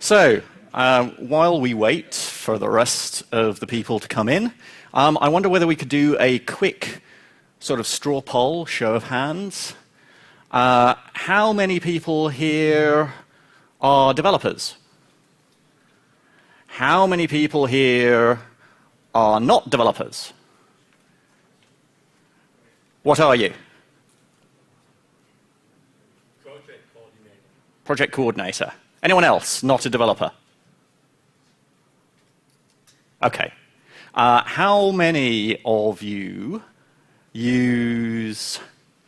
So, while we wait for the rest of the people to come in, I wonder whether we could do a quick sort of straw poll, show of hands. How many people here are developers? How many people here are not developers? What are you? Project coordinator. Project coordinator. Anyone else not a developer? Okay. How many of you use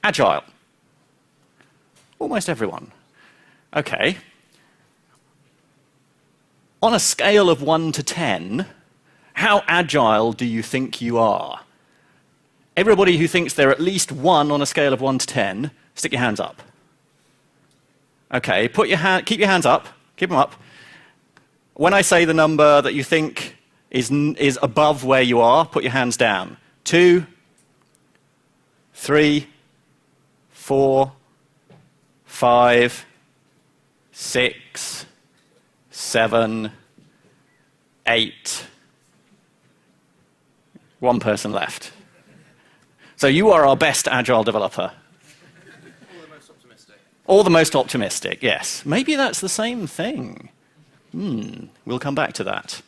Agile? Almost everyone. Okay. On a scale of 1 to 10, how agile do you think you are? Everybody who thinks they're at least 1 on a scale of 1 to 10, stick your hands up. Okay, keep your hands up. Keep them up. When I say the number that you think is above where you are, put your hands down. 2, 3, 4, 5, 6, 7, 8. One person left. So you are our best agile developer. Or the most optimistic. Or the most optimistic, yes. Maybe that's the same thing. We'll come back to that.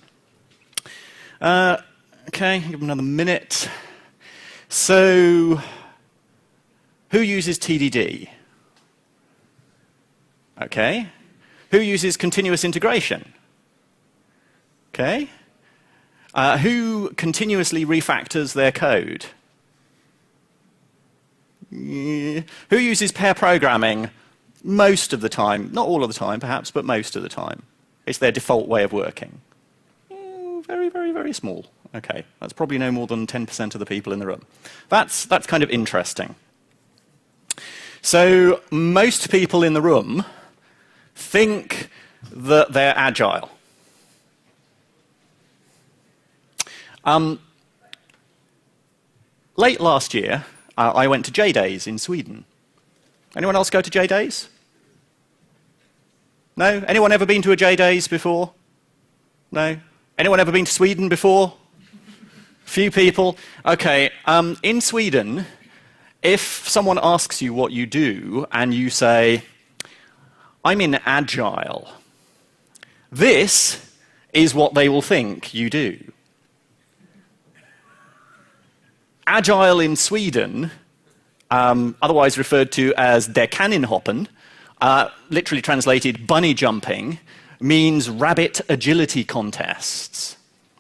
Okay, give them another minute. So, who uses TDD? Okay. Who uses continuous integration? Okay. Who continuously refactors their code? Who uses pair programming most of the time? Not all of the time, perhaps, but most of the time. It's their default way of working. Very, very, very small. Okay, that's probably no more than 10% of the people in the room. That's kind of interesting. So most people in the room think that they're agile. Late last year, I went to J-Days in Sweden. Anyone else go to J-Days? No? Anyone ever been to a J-Days before? No? Anyone ever been to Sweden before? Few people. Okay, in Sweden, if someone asks you what you do and you say, I'm in Agile, this is what they will think you do. Agile in Sweden, otherwise referred to as der Kaninhoppen, literally translated bunny jumping, means rabbit agility contests.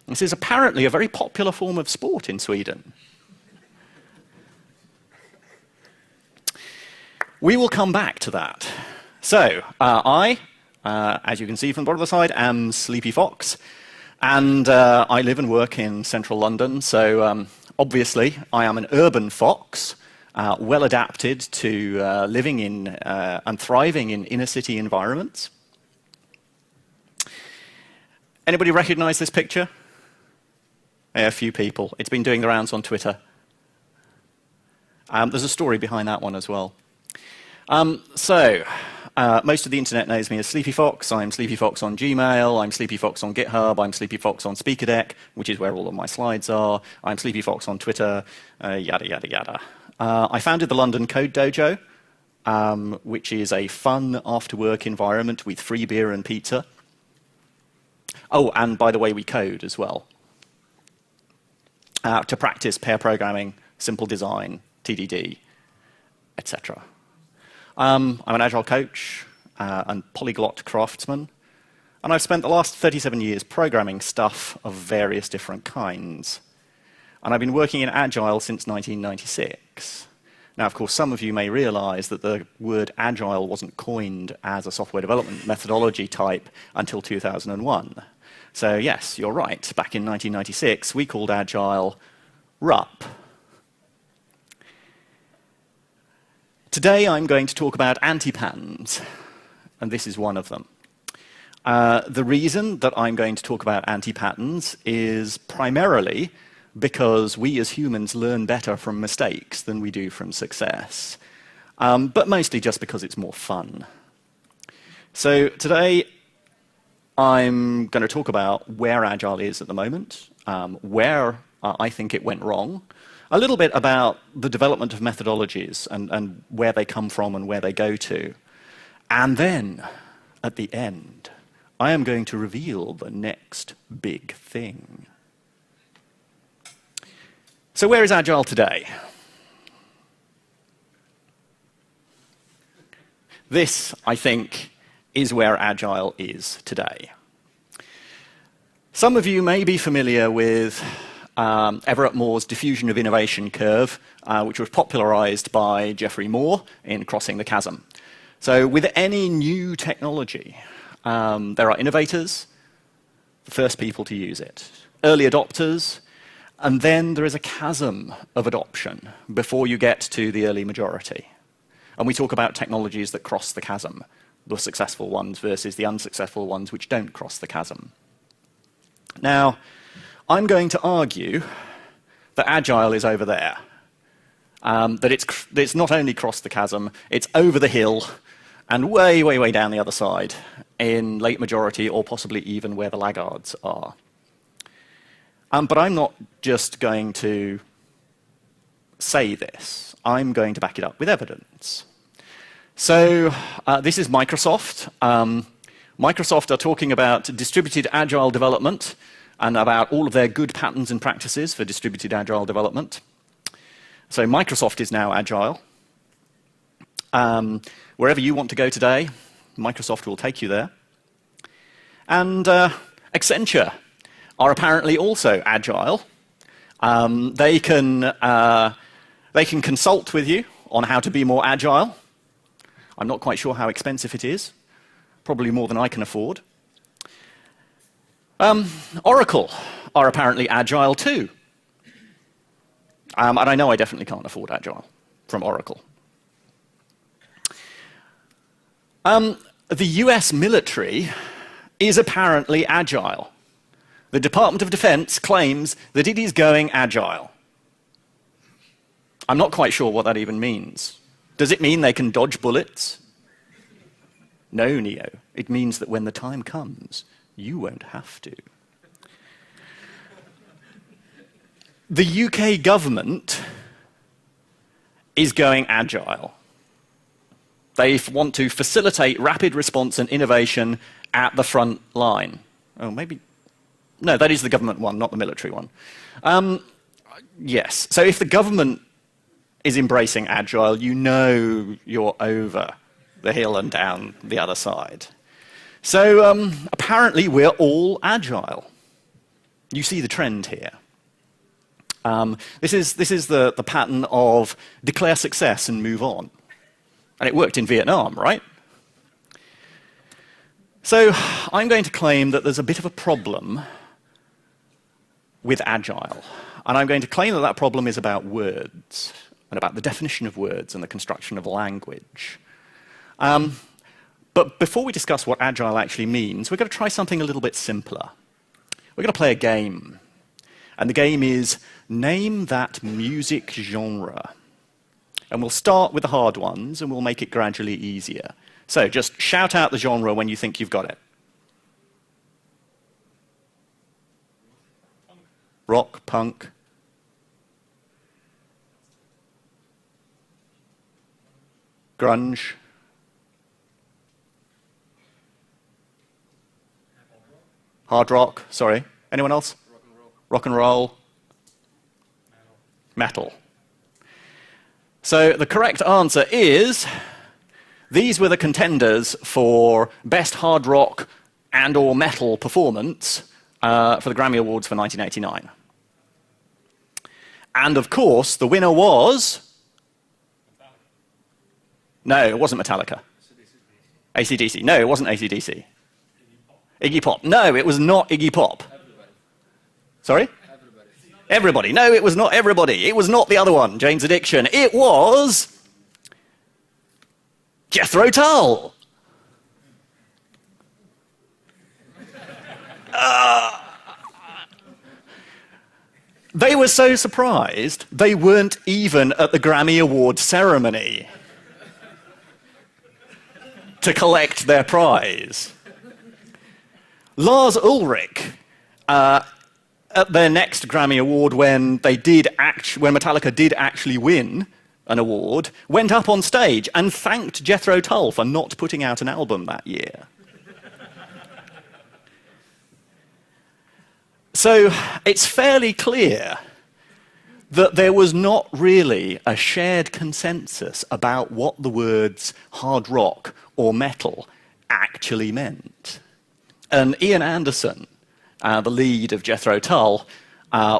This is apparently a very popular form of sport in Sweden. We will come back to that. So, as you can see from the bottom of the slide, am Sleepy Fox, and I live and work in central London, so obviously I am an urban fox, well adapted to living in and thriving in inner city environments. Anybody recognize this picture? Yeah, a few people. It's been doing the rounds on Twitter. There's a story behind that one as well. Most of the internet knows me as Sleepy Fox. I'm Sleepy Fox on Gmail. I'm Sleepy Fox on GitHub. I'm Sleepy Fox on SpeakerDeck, which is where all of my slides are. I'm Sleepy Fox on Twitter, yada, yada, yada. I founded the London Code Dojo, which is a fun after-work environment with free beer and pizza. Oh, and by the way, we code as well. To practice pair programming, simple design, TDD, etc. I'm an Agile coach and polyglot craftsman, and I've spent the last 37 years programming stuff of various different kinds. And I've been working in Agile since 1996. Now, of course, some of you may realize that the word Agile wasn't coined as a software development methodology type until 2001. So yes, you're right. Back in 1996, we called Agile RUP. Today, I'm going to talk about anti-patterns, and this is one of them. The reason that I'm going to talk about anti-patterns is primarily because we as humans learn better from mistakes than we do from success, but mostly just because it's more fun. So today, I'm going to talk about where Agile is at the moment, where I think it went wrong, a little bit about the development of methodologies and where they come from and where they go to. And then, at the end, I am going to reveal the next big thing. So where is Agile today? This, I think, is where Agile is today. Some of you may be familiar with Everett Moore's diffusion of innovation curve, which was popularized by Geoffrey Moore in Crossing the Chasm. So with any new technology, there are innovators, the first people to use it, early adopters, and then there is a chasm of adoption before you get to the early majority. And we talk about technologies that cross the chasm, the successful ones versus the unsuccessful ones which don't cross the chasm. Now, I'm going to argue that Agile is over there, that it's not only crossed the chasm, it's over the hill and way, way, way down the other side in late majority or possibly even where the laggards are. But I'm not just going to say this. I'm going to back it up with evidence. So this is Microsoft. Microsoft are talking about distributed agile development and about all of their good patterns and practices for distributed agile development. So Microsoft is now agile. Wherever you want to go today, Microsoft will take you there. And Accenture are apparently also agile. They can consult with you on how to be more agile. I'm not quite sure how expensive it is. Probably more than I can afford. Oracle are apparently agile too. And I know I definitely can't afford agile from Oracle. The US military is apparently agile. The Department of Defense claims that it is going agile. I'm not quite sure what that even means. Does it mean they can dodge bullets? No, Neo. It means that when the time comes, you won't have to. The UK government is going agile. They want to facilitate rapid response and innovation at the front line. Oh, maybe. No, that is the government one, not the military one. Yes. So if the government is embracing agile, you know you're over the hill and down the other side. So apparently we're all agile. You see the trend here. This is the pattern of declare success and move on. And it worked in Vietnam, right? So I'm going to claim that there's a bit of a problem with agile. And I'm going to claim that that problem is about words and about the definition of words and the construction of language. But before we discuss what agile actually means, we're going to try something a little bit simpler. We're going to play a game. And the game is name that music genre. And we'll start with the hard ones, and we'll make it gradually easier. So just shout out the genre when you think you've got it. Rock, punk. Grunge. Hard rock, sorry. Anyone else? Rock and roll. Metal. So the correct answer is, these were the contenders for Best Hard Rock and or Metal Performance for the Grammy Awards for 1989. And of course, the winner was... No, it wasn't Metallica. AC/DC. No, it wasn't AC/DC. Iggy Pop. No, it was not Iggy Pop. Sorry? Everybody. No, it was not everybody. It was not the other one, Jane's Addiction. It was Jethro Tull. They were so surprised, they weren't even at the Grammy Award ceremony to collect their prize. Lars Ulrich, at their next Grammy Award, when Metallica did actually win an award, went up on stage and thanked Jethro Tull for not putting out an album that year. So it's fairly clear that there was not really a shared consensus about what the words hard rock or metal actually meant. And Ian Anderson, the lead of Jethro Tull,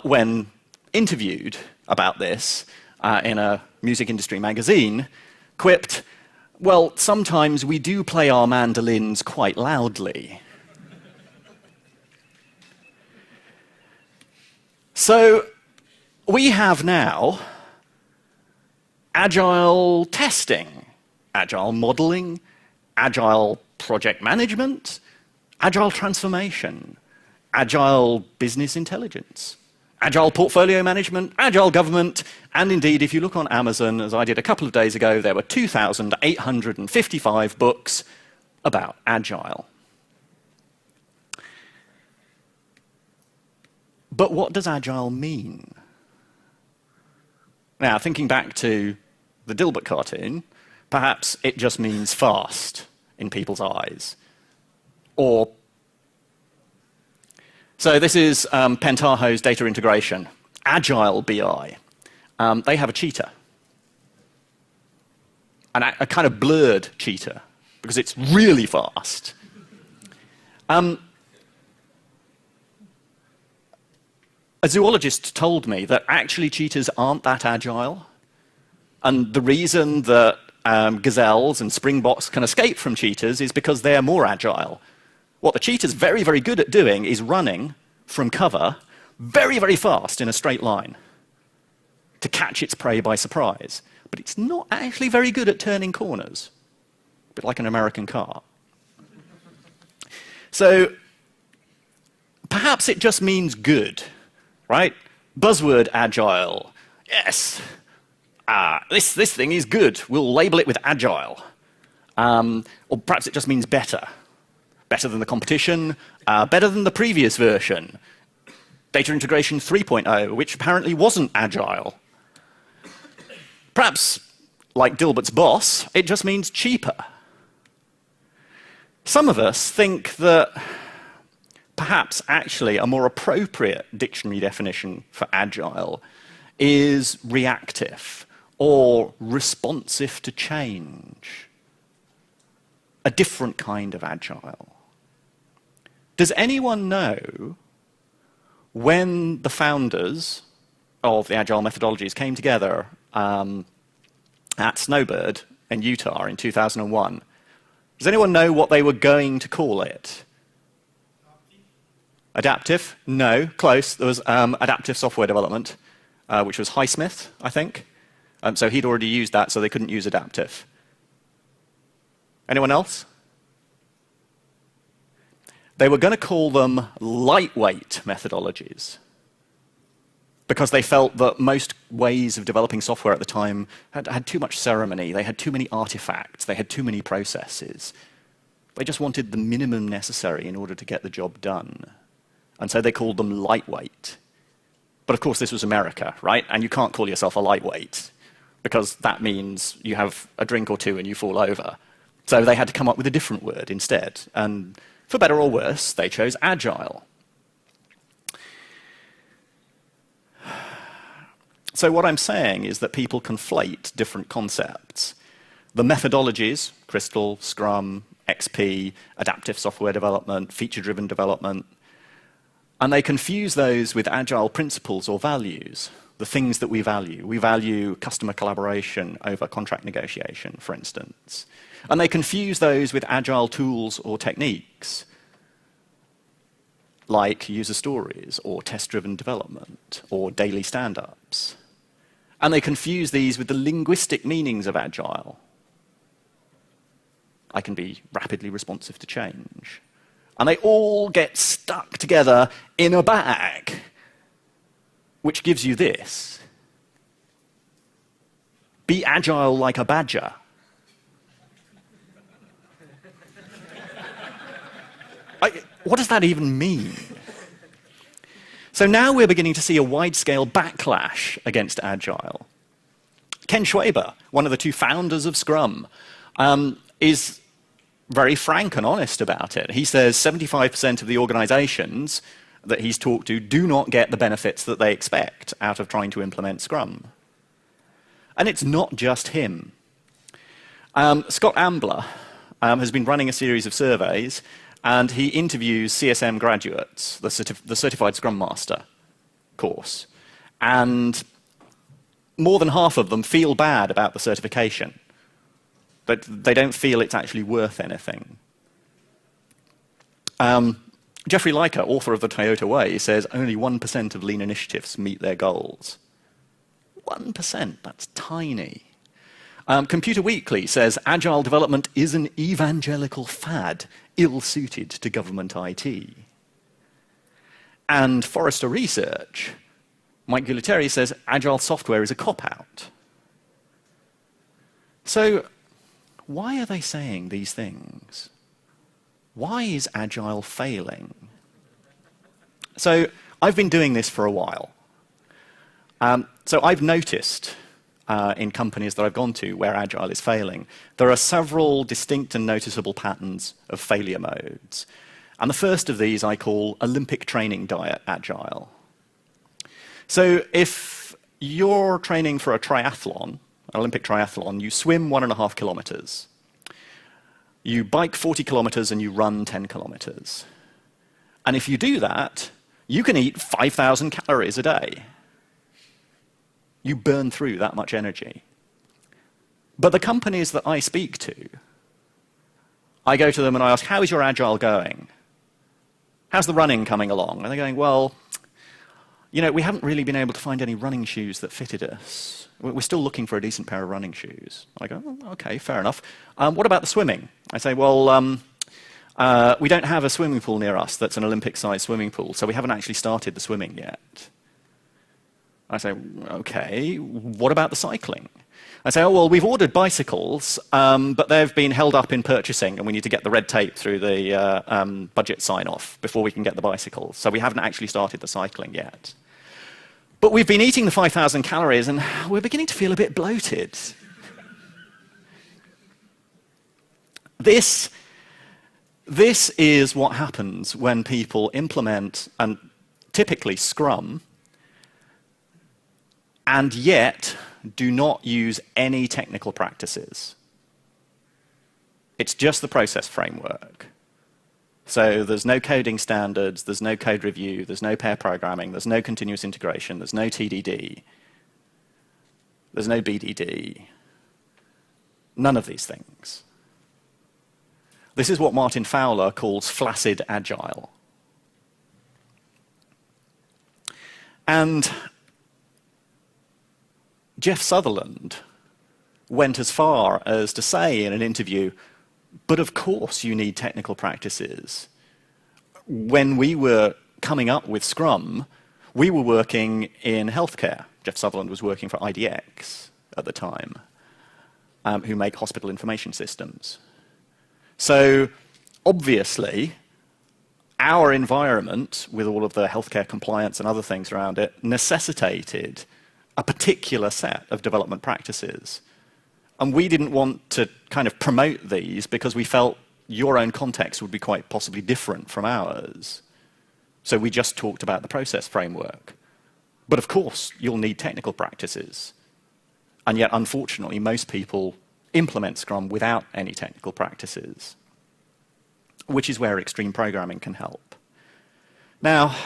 when interviewed about this in a music industry magazine, quipped, "Well, sometimes we do play our mandolins quite loudly." So we have now agile testing, agile modeling, agile project management, agile transformation, agile business intelligence, agile portfolio management, agile government, and indeed, if you look on Amazon, as I did a couple of days ago, there were 2,855 books about agile. But what does agile mean? Now, thinking back to the Dilbert cartoon, perhaps it just means fast in people's eyes. So this is Pentaho's data integration, Agile BI. They have a cheetah, a kind of blurred cheetah, because it's really fast. A zoologist told me that actually cheetahs aren't that agile, and the reason that gazelles and springboks can escape from cheetahs is because they're more agile. What the cheetah's very, very good at doing is running from cover very, very fast in a straight line to catch its prey by surprise. But it's not actually very good at turning corners, a bit like an American car. So perhaps it just means good, right? Buzzword agile. Yes, this thing is good. We'll label it with agile. Or perhaps it just means better. Better than the competition, better than the previous version. Data integration 3.0, which apparently wasn't agile. Perhaps, like Dilbert's boss, it just means cheaper. Some of us think that perhaps actually a more appropriate dictionary definition for agile is reactive or responsive to change. A different kind of agile. Does anyone know when the founders of the Agile Methodologies came together at Snowbird in Utah in 2001? Does anyone know what they were going to call it? Adaptive? No, close. There was adaptive software development, which was Highsmith, I think. So he'd already used that, so they couldn't use adaptive. Anyone else? They were going to call them lightweight methodologies because they felt that most ways of developing software at the time had too much ceremony, they had too many artifacts, they had too many processes. They just wanted the minimum necessary in order to get the job done. And so they called them lightweight. But of course this was America, right? And you can't call yourself a lightweight because that means you have a drink or two and you fall over. So they had to come up with a different word instead. And for better or worse, they chose agile. So what I'm saying is that people conflate different concepts. The methodologies, Crystal, Scrum, XP, adaptive software development, feature-driven development, and they confuse those with agile principles or values, the things that we value. We value customer collaboration over contract negotiation, for instance. And they confuse those with agile tools or techniques, like user stories, or test-driven development, or daily stand-ups. And they confuse these with the linguistic meanings of agile. I can be rapidly responsive to change. And they all get stuck together in a bag, which gives you this. Be agile like a badger. What does that even mean? So now we're beginning to see a wide-scale backlash against Agile. Ken Schwaber, one of the two founders of Scrum, is very frank and honest about it. He says 75% of the organizations that he's talked to do not get the benefits that they expect out of trying to implement Scrum. And it's not just him. Scott Ambler has been running a series of surveys, and he interviews CSM graduates, the Certified Scrum Master course. And more than half of them feel bad about the certification. But they don't feel it's actually worth anything. Jeffrey Leica, author of The Toyota Way, says only 1% of lean initiatives meet their goals. 1%, that's tiny. Computer Weekly says agile development is an evangelical fad, ill-suited to government IT. And Forrester Research, Mike Gualtieri says agile software is a cop-out. So why are they saying these things? Why is agile failing? So I've been doing this for a while. So I've noticed in companies that I've gone to where agile is failing, there are several distinct and noticeable patterns of failure modes. And the first of these I call Olympic training diet agile. So if you're training for a triathlon, an Olympic triathlon, you swim 1.5 kilometers. You bike 40 kilometers and you run 10 kilometers. And if you do that, you can eat 5,000 calories a day. You burn through that much energy. But the companies that I speak to, I go to them and I ask, how is your agile going? How's the running coming along? And they're going, well, you know, we haven't really been able to find any running shoes that fitted us. We're still looking for a decent pair of running shoes. I go, oh, okay, fair enough. What about the swimming? I say, well, we don't have a swimming pool near us that's an Olympic-sized swimming pool, so we haven't actually started the swimming yet. I say, okay, what about the cycling? I say, oh, well, we've ordered bicycles, but they've been held up in purchasing, and we need to get the red tape through the budget sign-off before we can get the bicycles. So we haven't actually started the cycling yet. But we've been eating the 5,000 calories, and we're beginning to feel a bit bloated. This is what happens when people implement, and typically Scrum, and yet do not use any technical practices. It's just the process framework. So there's no coding standards, there's no code review, there's no pair programming, there's no continuous integration, there's no TDD, there's no BDD. None of these things. This is what Martin Fowler calls flaccid agile. And Jeff Sutherland went as far as to say in an interview, but of course you need technical practices. When we were coming up with Scrum, we were working in healthcare. Jeff Sutherland was working for IDX at the time, who make hospital information systems. So obviously, our environment, with all of the healthcare compliance and other things around it, necessitated a particular set of development practices. And we didn't want to kind of promote these because we felt your own context would be quite possibly different from ours. So we just talked about the process framework. But of course, you'll need technical practices. And yet, unfortunately, most people implement Scrum without any technical practices, which is where extreme programming can help. Now,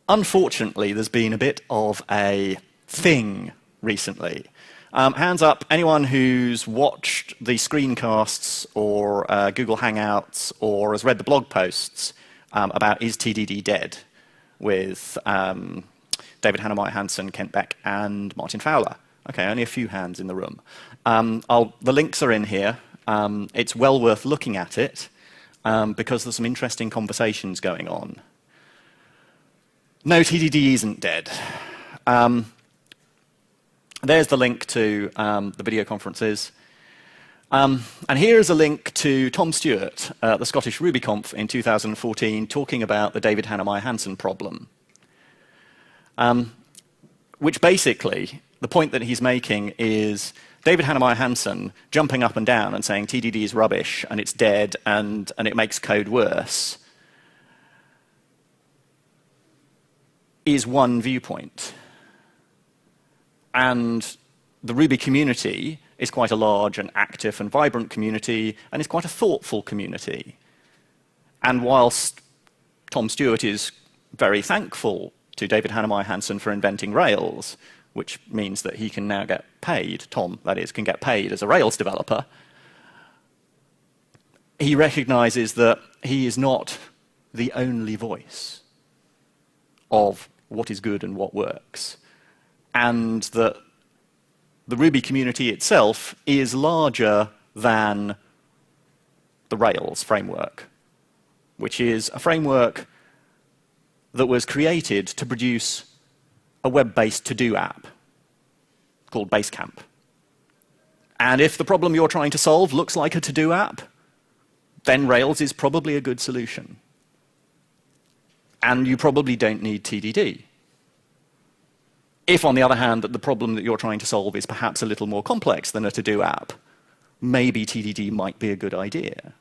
unfortunately, there's been a bit of a thing recently. Hands up, anyone who's watched the screencasts or Google Hangouts or has read the blog posts about Is TDD Dead with David Hannemeier Hansen, Kent Beck, and Martin Fowler. Okay, only a few hands in the room. The links are in here. It's well worth looking at it because there's some interesting conversations going on. No, TDD isn't dead. There's the link to the video conferences. And here's a link to Tom Stewart at the Scottish RubyConf in 2014 talking about the David Hannemeyer-Hansen problem. Which basically, the point that he's making is David Hannemeyer-Hansen jumping up and down and saying TDD is rubbish and it's dead and it makes code worse is one viewpoint. And the Ruby community is quite a large and active and vibrant community, and it's quite a thoughtful community. And whilst Tom Stewart is very thankful to David Hannemeyer-Hansen for inventing Rails, which means that he can now get paid, Tom, that is, can get paid as a Rails developer, he recognizes that he is not the only voice of what is good and what works, and that the Ruby community itself is larger than the Rails framework, which is a framework that was created to produce a web-based to-do app called Basecamp. And if the problem you're trying to solve looks like a to-do app, then Rails is probably a good solution. And you probably don't need TDD. If, on the other hand, that the problem that you're trying to solve is perhaps a little more complex than a to-do app, maybe TDD might be a good idea.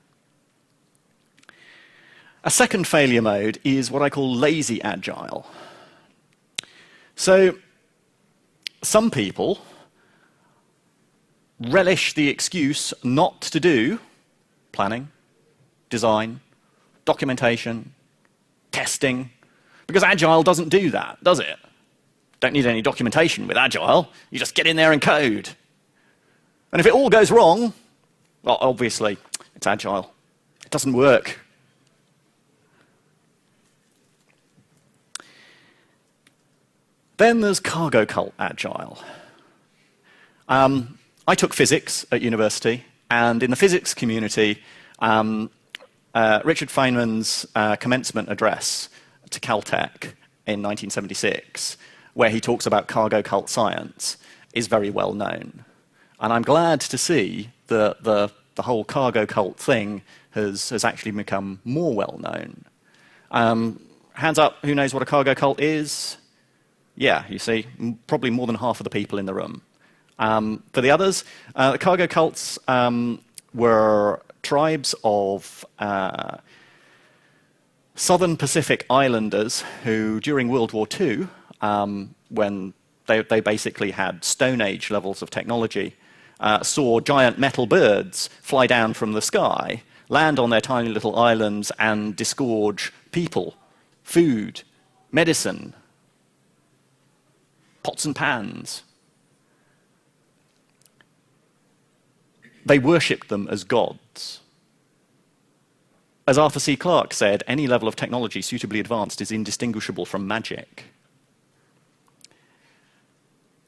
A second failure mode is what I call lazy agile. So some people relish the excuse not to do planning, design, documentation, testing, because Agile doesn't do that, does it? Don't need any documentation with Agile. You just get in there and code. And if it all goes wrong, well, obviously, it's Agile. It doesn't work. Then there's cargo cult Agile. I took physics at university, and in the physics community, Richard Feynman's commencement address to Caltech in 1976, where he talks about cargo cult science, is very well known. And I'm glad to see that the whole cargo cult thing has actually become more well known. Hands up, who knows what a cargo cult is? Yeah, you see, probably more than half of the people in the room. For the others, the cargo cults were tribes of Southern Pacific islanders who, during World War II, when they basically had Stone Age levels of technology, saw giant metal birds fly down from the sky, land on their tiny little islands and disgorge people, food, medicine, pots and pans. They worshipped them as gods. As Arthur C. Clarke said, any level of technology suitably advanced is indistinguishable from magic.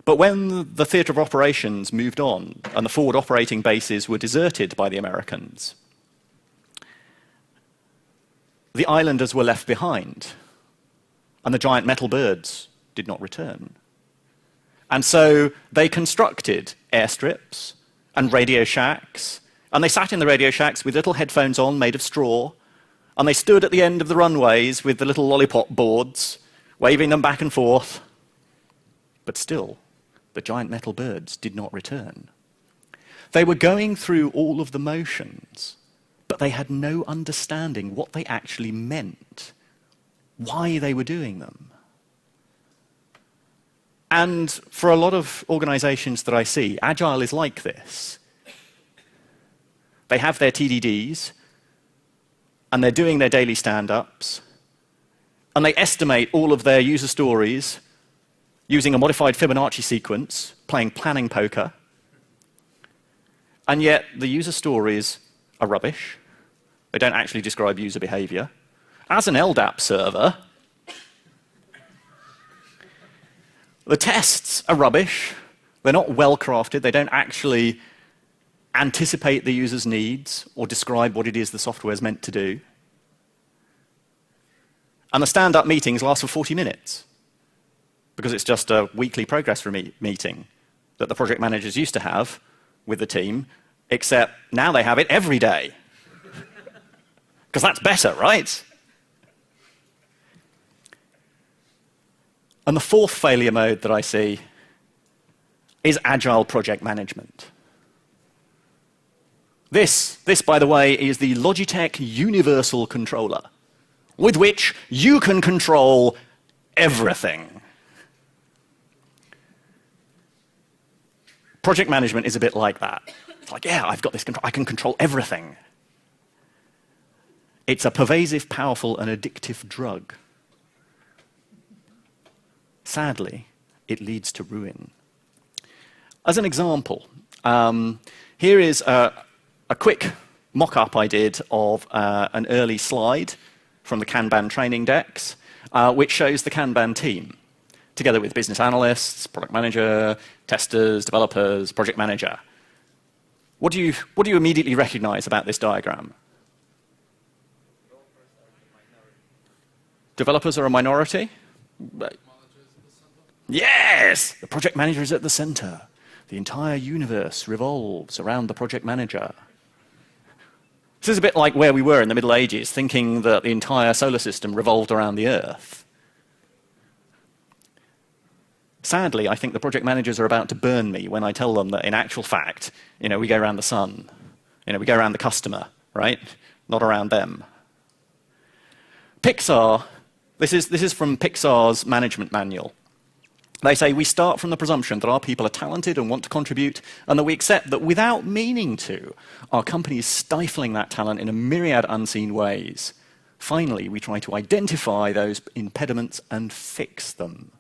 But when the theatre of operations moved on and the forward operating bases were deserted by the Americans, the islanders were left behind, and the giant metal birds did not return. And so they constructed airstrips and radio shacks, and they sat in the radio shacks with little headphones on made of straw, and they stood at the end of the runways with the little lollipop boards, waving them back and forth. But still, the giant metal birds did not return. They were going through all of the motions, but they had no understanding what they actually meant, why they were doing them. And for a lot of organizations that I see, Agile is like this. They have their TDDs, and they're doing their daily stand-ups, and they estimate all of their user stories using a modified Fibonacci sequence, playing planning poker, and yet the user stories are rubbish. They don't actually describe user behavior. As an LDAP server, the tests are rubbish. They're not well-crafted. They don't actually anticipate the user's needs or describe what it is the software is meant to do. And the stand-up meetings last for 40 minutes because it's just a weekly progress meeting that the project managers used to have with the team except now they have it every day. Because that's better, right? And the fourth failure mode that I see is agile project management. This, by the way, is the Logitech Universal Controller, with which you can control everything. Project management is a bit like that. It's like, yeah, I've got this control. I can control everything. It's a pervasive, powerful, and addictive drug. Sadly, it leads to ruin. As an example, here is a quick mock-up I did of an early slide from the Kanban training decks, which shows the Kanban team, together with business analysts, product manager, testers, developers, project manager. What do you immediately recognize about this diagram? Developers are a minority? Yes! The project manager is at the center. The entire universe revolves around the project manager. This is a bit like where we were in the Middle Ages, thinking that the entire solar system revolved around the Earth. Sadly, I think the project managers are about to burn me when I tell them that in actual fact, we go around the sun. We go around the customer, right? Not around them. Pixar, this is from Pixar's management manual. They say, we start from the presumption that our people are talented and want to contribute, and that we accept that without meaning to, our company is stifling that talent in a myriad unseen ways. Finally, we try to identify those impediments and fix them.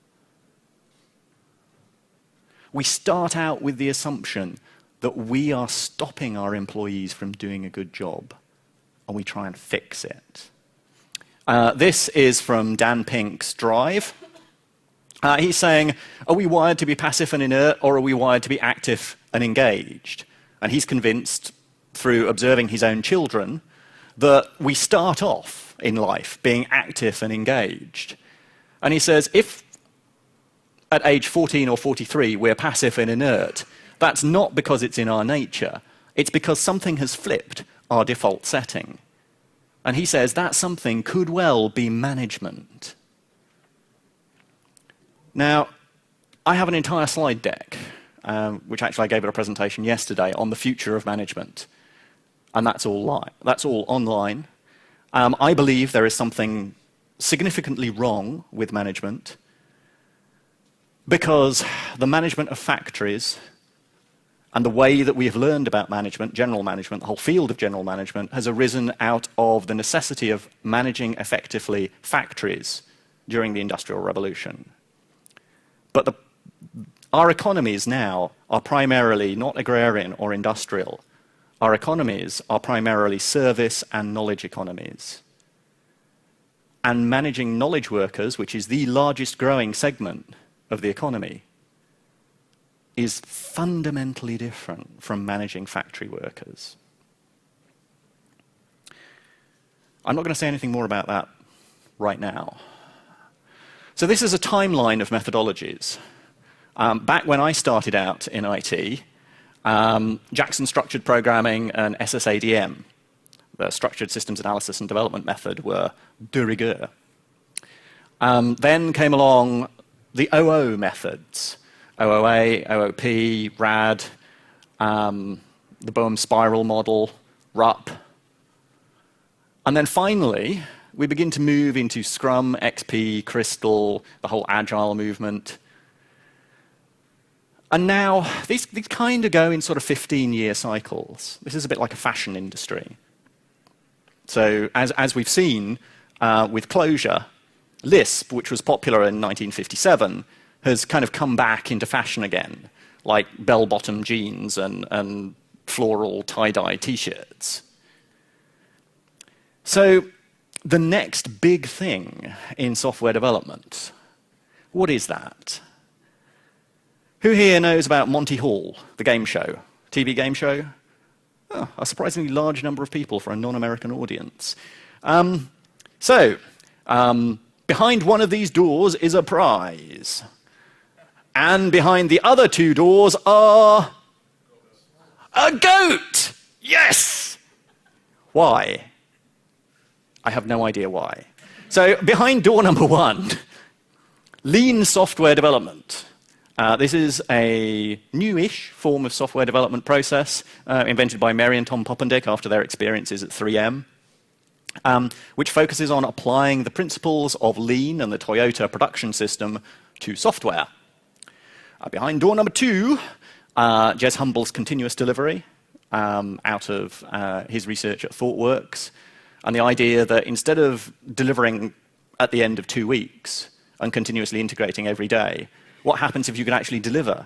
We start out with the assumption that we are stopping our employees from doing a good job, and we try and fix it. This is from Dan Pink's Drive. He's saying, are we wired to be passive and inert, or are we wired to be active and engaged? And he's convinced, through observing his own children, that we start off in life being active and engaged. And he says, if at age 14 or 43 we're passive and inert, that's not because it's in our nature. It's because something has flipped our default setting. And he says that something could well be management. Now, I have an entire slide deck, which actually I gave at a presentation yesterday on the future of management. And that's all online. I believe there is something significantly wrong with management because the management of factories and the way that we have learned about management, general management, the whole field of general management, has arisen out of the necessity of managing effectively factories during the Industrial Revolution. But our economies now are primarily not agrarian or industrial. Our economies are primarily service and knowledge economies. And managing knowledge workers, which is the largest growing segment of the economy, is fundamentally different from managing factory workers. I'm not going to say anything more about that right now. So this is a timeline of methodologies. Back when I started out in IT, Jackson Structured Programming and SSADM, the Structured Systems Analysis and Development method, were de rigueur. Then came along the OO methods, OOA, OOP, RAD, the Boehm spiral model, RUP. And then finally, we begin to move into Scrum, XP, Crystal, the whole Agile movement. And now, these kind of go in sort of 15-year cycles. This is a bit like a fashion industry. So as we've seen with Clojure, Lisp, which was popular in 1957, has kind of come back into fashion again, like bell-bottom jeans and floral tie-dye T-shirts. So the next big thing in software development, what is that? Who here knows about Monty Hall, the game show, TV game show? Oh, a surprisingly large number of people for a non-American audience. Behind one of these doors is a prize. And behind the other two doors are a goat. Yes! Why? I have no idea why. So behind door number 1, lean software development. This is a newish form of software development process invented by Mary and Tom Poppendick after their experiences at 3M, which focuses on applying the principles of lean and the Toyota production system to software. Behind door number 2, Jez Humble's continuous delivery out of his research at ThoughtWorks, and the idea that instead of delivering at the end of 2 weeks and continuously integrating every day, what happens if you can actually deliver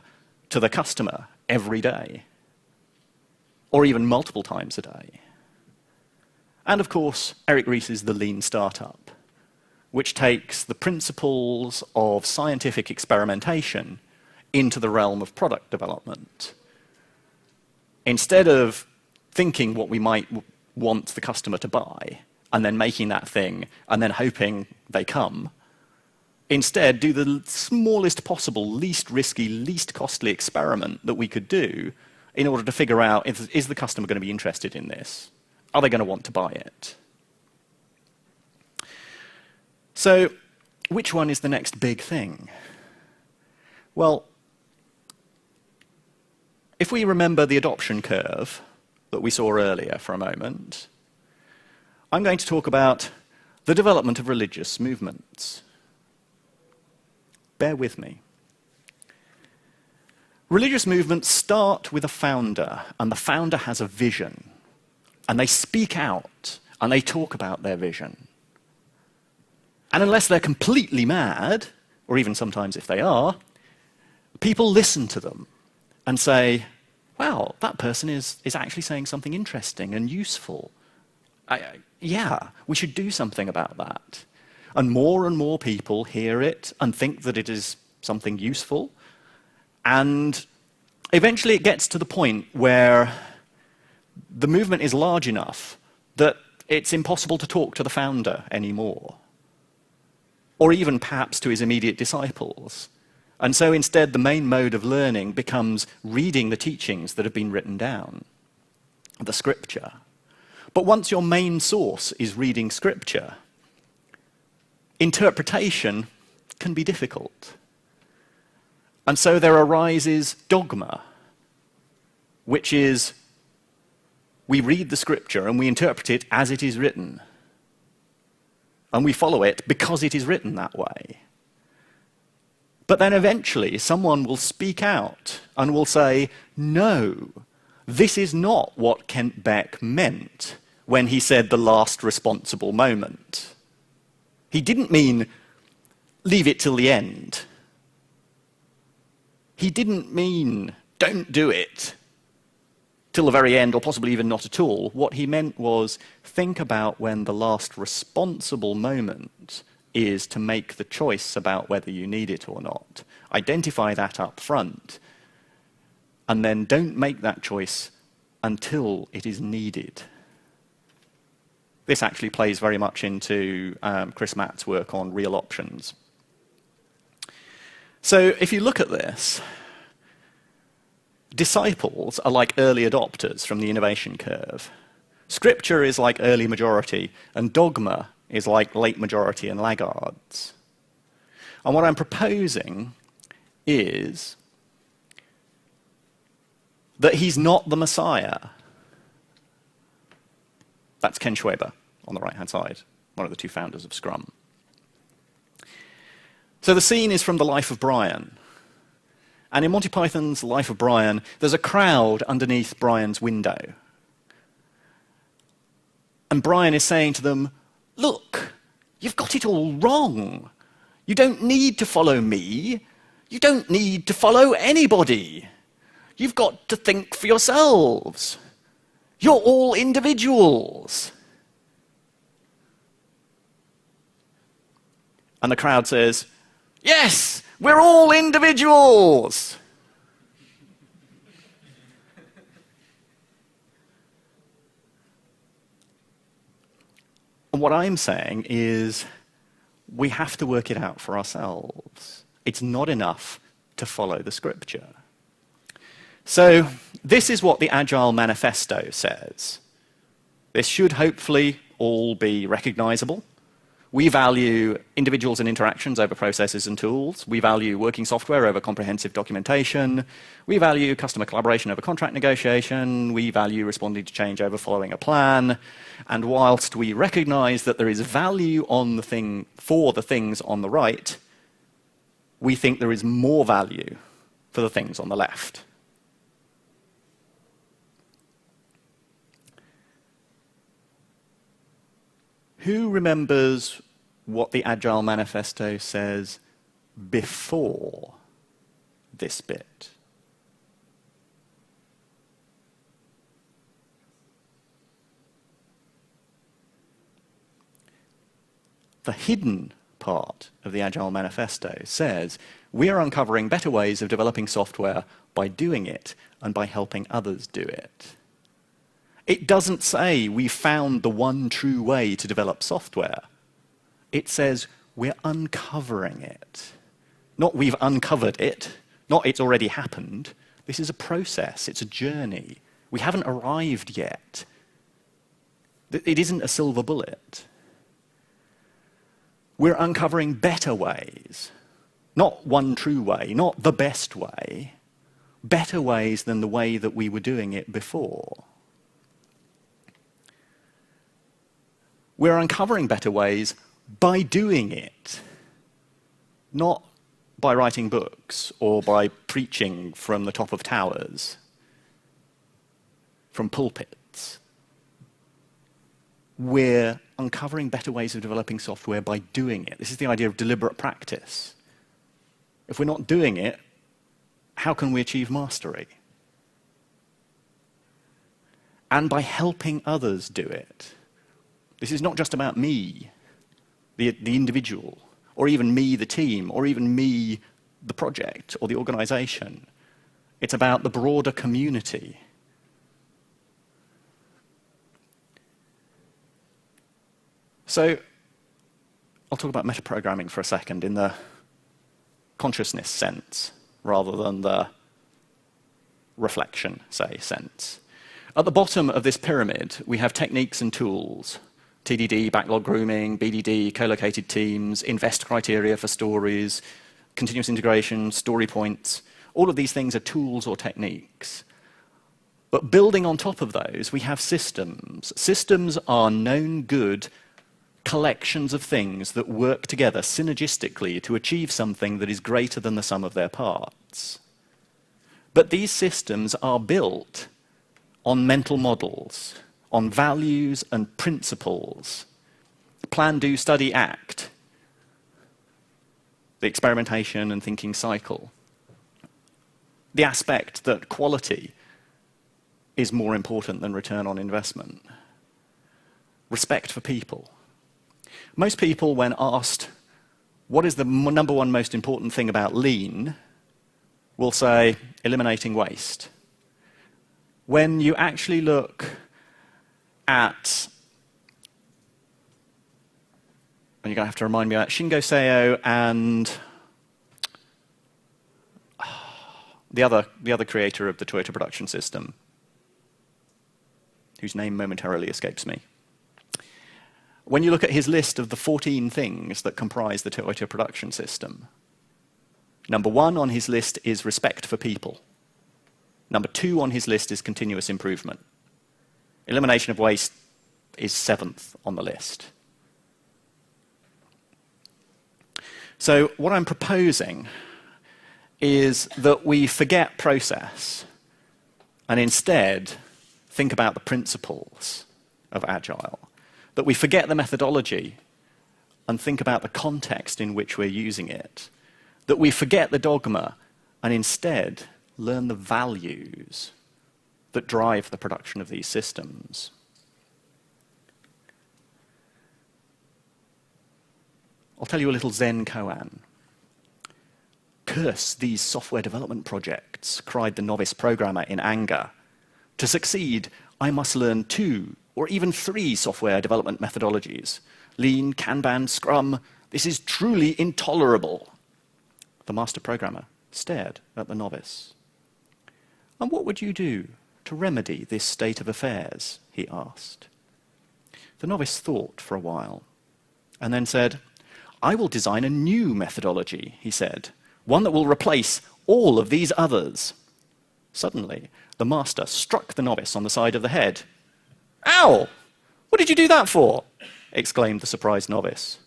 to the customer every day, or even multiple times a day? And of course, Eric Ries's The Lean Startup, which takes the principles of scientific experimentation into the realm of product development. Instead of thinking what we might want the customer to buy, and then making that thing, and then hoping they come, instead, do the smallest possible, least risky, least costly experiment that we could do in order to figure out, is the customer going to be interested in this? Are they going to want to buy it? So, which one is the next big thing? Well, if we remember the adoption curve that we saw earlier for a moment, I'm going to talk about the development of religious movements. Bear with me. Religious movements start with a founder, and the founder has a vision. And they speak out, and they talk about their vision. And unless they're completely mad, or even sometimes if they are, people listen to them and say, wow, that person is actually saying something interesting and useful. Yeah, we should do something about that. And more people hear it and think that it is something useful. And eventually it gets to the point where the movement is large enough that it's impossible to talk to the founder anymore, or even perhaps to his immediate disciples. And so instead, the main mode of learning becomes reading the teachings that have been written down, the scripture. But once your main source is reading scripture, interpretation can be difficult. And so there arises dogma, which is we read the scripture and we interpret it as it is written. And we follow it because it is written that way. But then eventually someone will speak out and will say, no, this is not what Kent Beck meant when he said the last responsible moment. He didn't mean leave it till the end. He didn't mean don't do it till the very end, or possibly even not at all. What he meant was think about when the last responsible moment is to make the choice about whether you need it or not. Identify that up front, and then don't make that choice until it is needed. This actually plays very much into Chris Matt's work on real options. So if you look at this, disciples are like early adopters from the innovation curve. Scripture is like early majority, and dogma is like late majority and laggards. And what I'm proposing is that he's not the Messiah. That's Ken Schwaber on the right-hand side, one of the two founders of Scrum. So the scene is from the life of Brian. And in Monty Python's Life of Brian, there's a crowd underneath Brian's window. And Brian is saying to them, look, you've got it all wrong. You don't need to follow me. You don't need to follow anybody. You've got to think for yourselves. You're all individuals. And the crowd says, yes, we're all individuals. And what I'm saying is we have to work it out for ourselves. It's not enough to follow the scripture. So this is what the Agile Manifesto says. This should hopefully all be recognizable. We value individuals and interactions over processes and tools. We value working software over comprehensive documentation. We value customer collaboration over contract negotiation. We value responding to change over following a plan. And whilst we recognize that there is value on for the things on the right, we think there is more value for the things on the left. Who remembers what the Agile Manifesto says before this bit? The hidden part of the Agile Manifesto says we are uncovering better ways of developing software by doing it and by helping others do it. It doesn't say we found the one true way to develop software. It says we're uncovering it. Not we've uncovered it, not it's already happened. This is a process, it's a journey. We haven't arrived yet. It isn't a silver bullet. We're uncovering better ways. Not one true way, not the best way. Better ways than the way that we were doing it before. We're uncovering better ways by doing it, not by writing books or by preaching from the top of towers, from pulpits. We're uncovering better ways of developing software by doing it. This is the idea of deliberate practice. If we're not doing it, how can we achieve mastery? And by helping others do it. This is not just about me, the individual, or even me, the team, or even me, the project, or the organization. It's about the broader community. So, I'll talk about metaprogramming for a second in the consciousness sense, rather than the reflection, say, sense. At the bottom of this pyramid, we have techniques and tools. TDD, backlog grooming, BDD, co-located teams, invest criteria for stories, continuous integration, story points. All of these things are tools or techniques. But building on top of those, we have systems. Systems are known good collections of things that work together synergistically to achieve something that is greater than the sum of their parts. But these systems are built on mental models, on values and principles. Plan, do, study, act. The experimentation and thinking cycle. The aspect that quality is more important than return on investment. Respect for people. Most people, when asked, what is the number one most important thing about lean, will say, eliminating waste. When you actually look at, and you're going to have to remind me about Shingo Seo and the other creator of the Toyota production system, whose name momentarily escapes me. When you look at his list of the 14 things that comprise the Toyota production system, number 1 on his list is respect for people. Number 2 on his list is continuous improvement. Elimination of waste is 7th on the list. So what I'm proposing is that we forget process and instead think about the principles of Agile. That we forget the methodology and think about the context in which we're using it. That we forget the dogma and instead learn the values that drive the production of these systems. I'll tell you a little Zen koan. Curse these software development projects, cried the novice programmer in anger. To succeed, I must learn 2 or even 3 software development methodologies. Lean, Kanban, Scrum. This is truly intolerable. The master programmer stared at the novice. And what would you do to remedy this state of affairs? He asked. The novice thought for a while, and then said, I will design a new methodology, he said, one that will replace all of these others. Suddenly, the master struck the novice on the side of the head. Ow! What did you do that for? Exclaimed the surprised novice.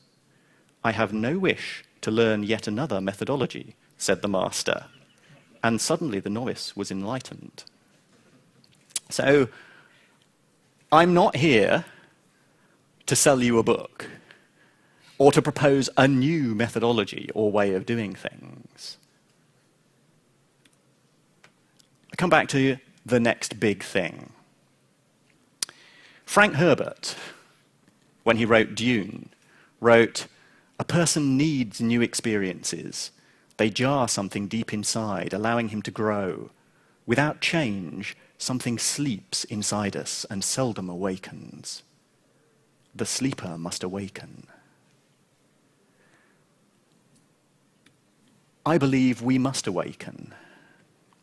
I have no wish to learn yet another methodology, said the master. And suddenly the novice was enlightened. So, I'm not here to sell you a book or to propose a new methodology or way of doing things. I come back to the next big thing. Frank Herbert, when he wrote Dune, wrote, a person needs new experiences. They jar something deep inside, allowing him to grow. Without change, something sleeps inside us and seldom awakens. The sleeper must awaken. I believe we must awaken.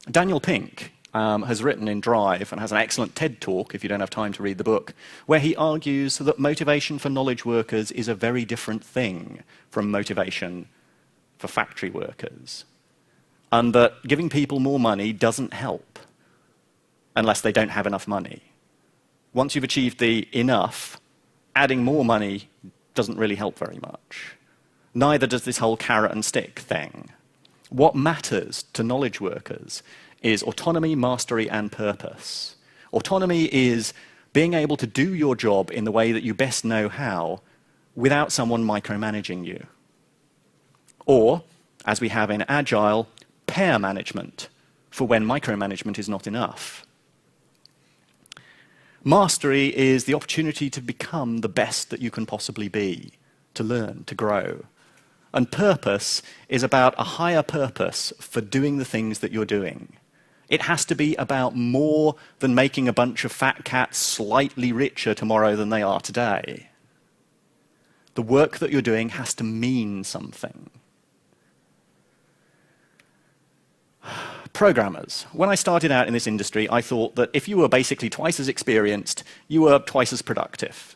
Daniel Pink has written in Drive and has an excellent TED talk, if you don't have time to read the book, where he argues that motivation for knowledge workers is a very different thing from motivation for factory workers, and that giving people more money doesn't help unless they don't have enough money. Once you've achieved the enough, adding more money doesn't really help very much. Neither does this whole carrot and stick thing. What matters to knowledge workers is autonomy, mastery, and purpose. Autonomy is being able to do your job in the way that you best know how without someone micromanaging you. Or, as we have in Agile, pair management, for when micromanagement is not enough. Mastery is the opportunity to become the best that you can possibly be, to learn, to grow. And purpose is about a higher purpose for doing the things that you're doing. It has to be about more than making a bunch of fat cats slightly richer tomorrow than they are today. The work that you're doing has to mean something. Programmers. When I started out in this industry, I thought that if you were basically twice as experienced, you were twice as productive.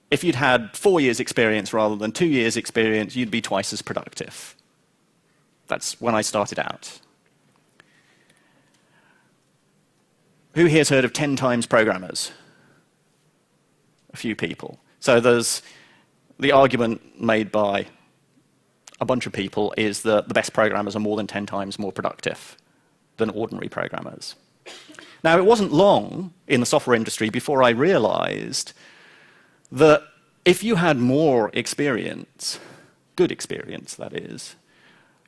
If you'd had 4 years experience rather than 2 years experience, you'd be twice as productive. That's when I started out. Who here has heard of 10 times programmers? A few people. So there's the argument made by a bunch of people is that the best programmers are more than 10 times more productive than ordinary programmers. Now, it wasn't long in the software industry before I realized that if you had more experience, good experience that is,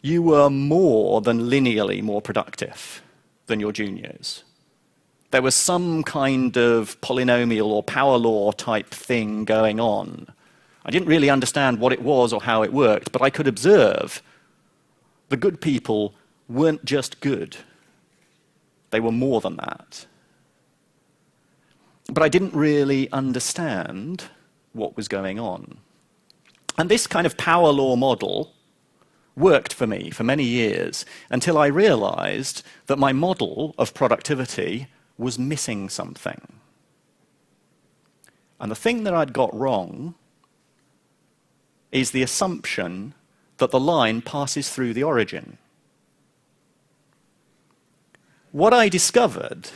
you were more than linearly more productive than your juniors. There was some kind of polynomial or power law type thing going on. I didn't really understand what it was or how it worked, but I could observe the good people weren't just good. They were more than that. But I didn't really understand what was going on. And this kind of power law model worked for me for many years until I realized that my model of productivity was missing something. And the thing that I'd got wrong is the assumption that the line passes through the origin. What I discovered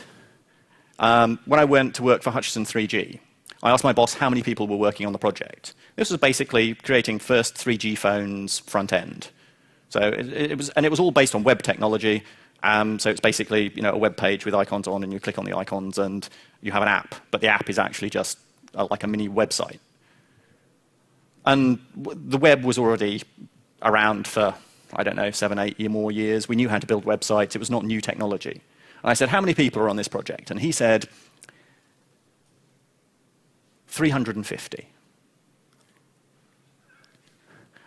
when I went to work for Hutchison 3G, I asked my boss how many people were working on the project. This was basically creating first 3G phones front end. So it was all based on web technology. So it's basically a web page with icons on, and you click on the icons, and you have an app. But the app is actually just like a mini website. And the web was already around for, I don't know, 7, 8 more years. We knew how to build websites. It was not new technology. And I said, how many people are on this project? And he said, 350.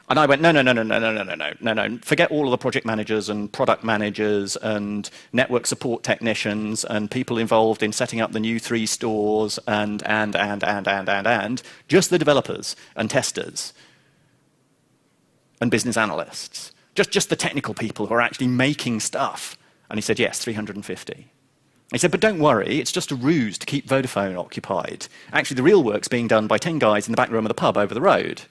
And I went, no. Forget all of the project managers and product managers and network support technicians and people involved in setting up the new 3 stores and just the developers and testers and business analysts. Just the technical people who are actually making stuff And he said, yes, 350. He said, but don't worry, it's just a ruse to keep Vodafone occupied. Actually, the real work's being done by 10 guys in the back room of the pub over the road.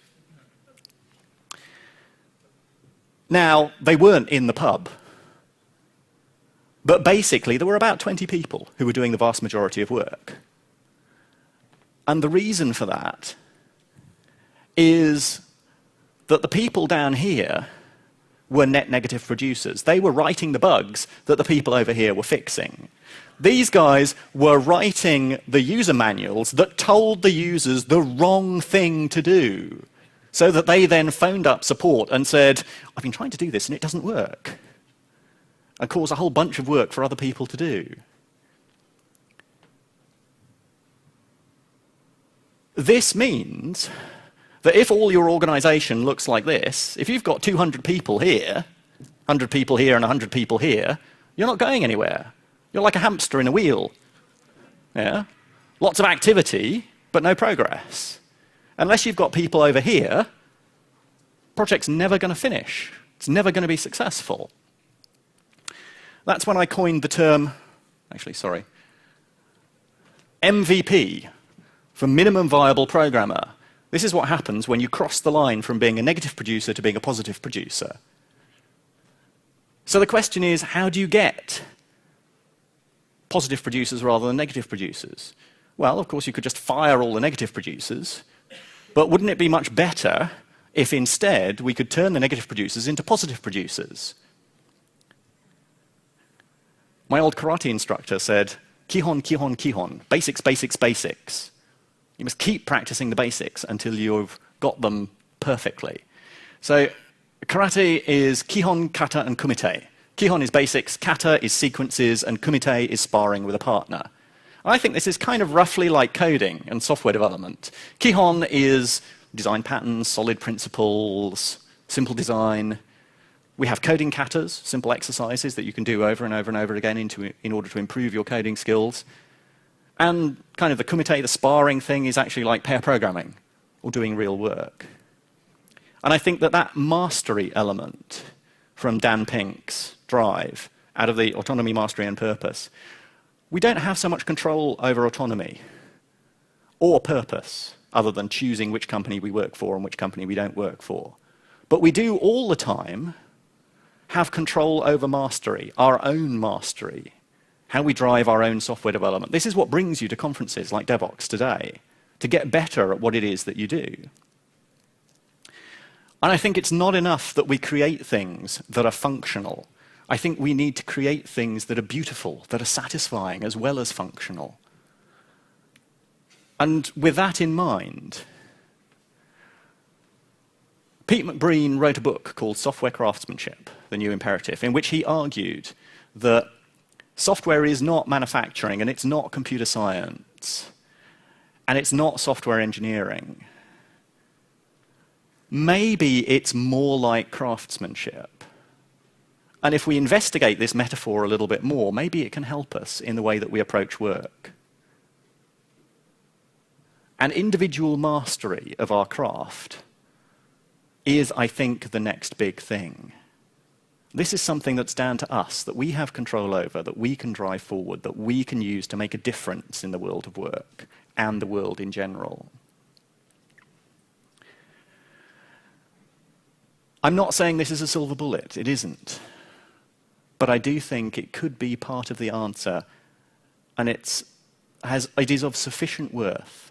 Now, they weren't in the pub. But basically, there were about 20 people who were doing the vast majority of work. And the reason for that is that the people down here were net negative producers. They were writing the bugs that the people over here were fixing. These guys were writing the user manuals that told the users the wrong thing to do, so that they then phoned up support and said, I've been trying to do this and it doesn't work, and caused a whole bunch of work for other people to do. This means that if all your organization looks like this, if you've got 200 people here, 100 people here and 100 people here, you're not going anywhere. You're like a hamster in a wheel. Yeah? Lots of activity, but no progress. Unless you've got people over here, project's never going to finish. It's never going to be successful. That's when I coined the term, MVP, for minimum viable programmer. This is what happens when you cross the line from being a negative producer to being a positive producer. So the question is, how do you get positive producers rather than negative producers? Well, of course, you could just fire all the negative producers, but wouldn't it be much better if instead we could turn the negative producers into positive producers? My old karate instructor said, Kihon, Kihon, Kihon, basics, basics, basics. You must keep practicing the basics until you've got them perfectly. So karate is Kihon, kata, and kumite. Kihon is basics, kata is sequences, and kumite is sparring with a partner. I think this is kind of roughly like coding and software development. Kihon is design patterns, solid principles, simple design. We have coding katas, simple exercises that you can do over and over and over again in order to improve your coding skills. And kind of the kumite, the sparring thing, is actually like pair programming or doing real work. And I think that that mastery element from Dan Pink's drive, out of the autonomy, mastery, and purpose, we don't have so much control over autonomy or purpose, other than choosing which company we work for and which company we don't work for. But we do all the time have control over mastery, our own mastery, how we drive our own software development. This is what brings you to conferences like DevOps today, to get better at what it is that you do. And I think it's not enough that we create things that are functional. I think we need to create things that are beautiful, that are satisfying as well as functional. And with that in mind, Pete McBreen wrote a book called Software Craftsmanship, The New Imperative, in which he argued that software is not manufacturing, and it's not computer science, and it's not software engineering. Maybe it's more like craftsmanship. And if we investigate this metaphor a little bit more, maybe it can help us in the way that we approach work. And individual mastery of our craft is, I think, the next big thing. This is something that's down to us, that we have control over, that we can drive forward, that we can use to make a difference in the world of work and the world in general. I'm not saying this is a silver bullet. It isn't. But I do think it could be part of the answer, and it is of sufficient worth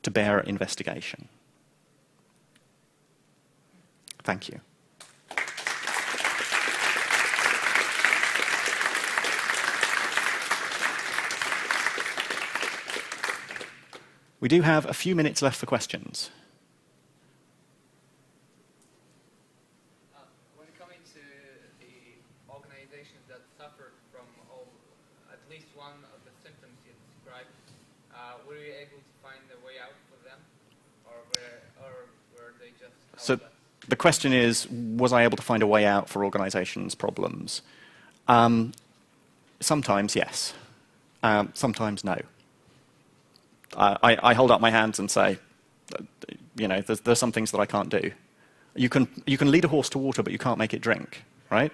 to bear investigation. Thank you. We do have a few minutes left for questions. When coming to the organizations that suffered from at least one of the symptoms you described, were you able to find a way out for them, or were they just So the question is, was I able to find a way out for organizations' problems? Sometimes yes, sometimes no. I hold up my hands and say, you know, there's some things that I can't do. You can lead a horse to water, but you can't make it drink, right?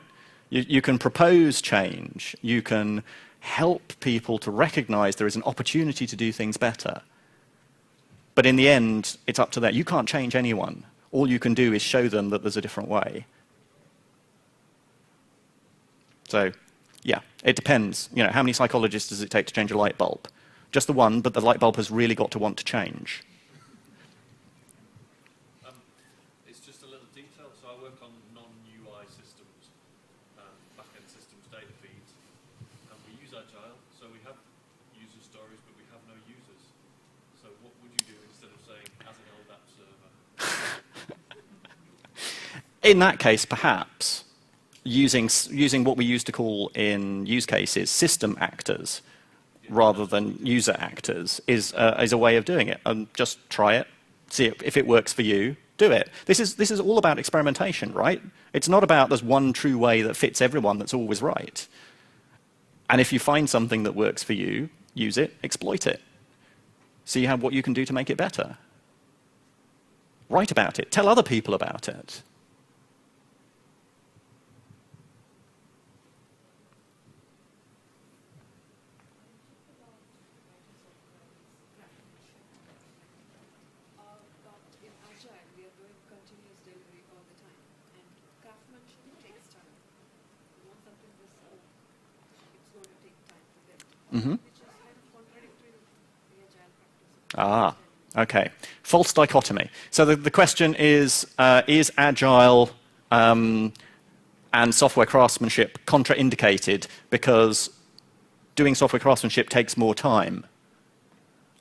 You can propose change. You can help people to recognize there is an opportunity to do things better. But in the end, it's up to them. You can't change anyone. All you can do is show them that there's a different way. So, yeah, it depends. You know, how many psychologists does it take to change a light bulb? Just the one, but the light bulb has really got to want to change. It's just a little detail. So I work on non-UI systems, back-end systems, data feeds, and we use Agile. So we have user stories, but we have no users. So what would you do instead of saying, as an LDAP server? In that case, perhaps, using what we used to call in use cases system actors rather than user actors is a way of doing it. And just try it, see if it works for you, do it. This is all about experimentation, right? It's not about there's one true way that fits everyone that's always right. And if you find something that works for you, use it, exploit it. See what you can do to make it better. Write about it, tell other people about it. Mm-hmm. Ah, okay. False dichotomy. So the question is Agile and software craftsmanship contraindicated because doing software craftsmanship takes more time?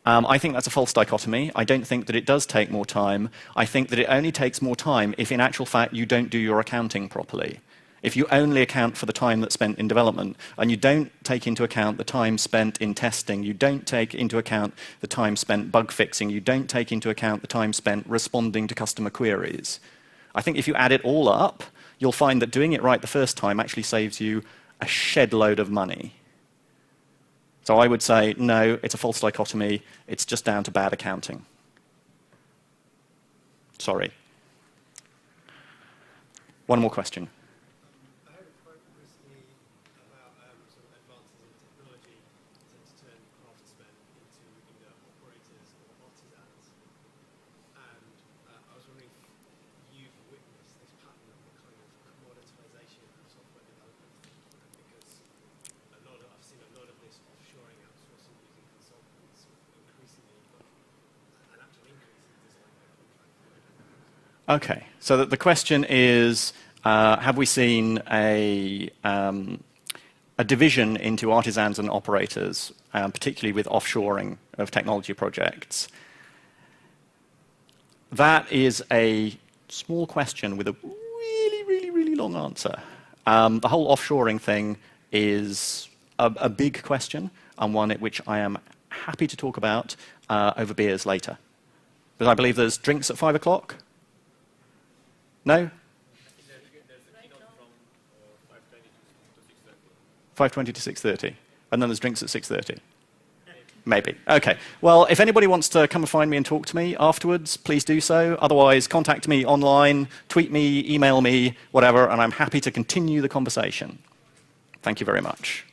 I think that's a false dichotomy. I don't think that it does take more time. I think that it only takes more time if in actual fact you don't do your accounting properly. If you only account for the time that's spent in development, and you don't take into account the time spent in testing, you don't take into account the time spent bug fixing, you don't take into account the time spent responding to customer queries. I think if you add it all up, you'll find that doing it right the first time actually saves you a shed load of money. So I would say, no, it's a false dichotomy. It's just down to bad accounting. Sorry. One more question. Okay, so the question is, have we seen a division into artisans and operators, particularly with offshoring of technology projects? That is a small question with a really, really, really long answer. The whole offshoring thing is a big question, and one at which I am happy to talk about over beers later. But I believe there's drinks at 5 o'clock. No? 5:20 to 6:30. And then there's drinks at 6:30. Maybe. Okay. Well, if anybody wants to come and find me and talk to me afterwards, please do so. Otherwise, contact me online, tweet me, email me, whatever, and I'm happy to continue the conversation. Thank you very much.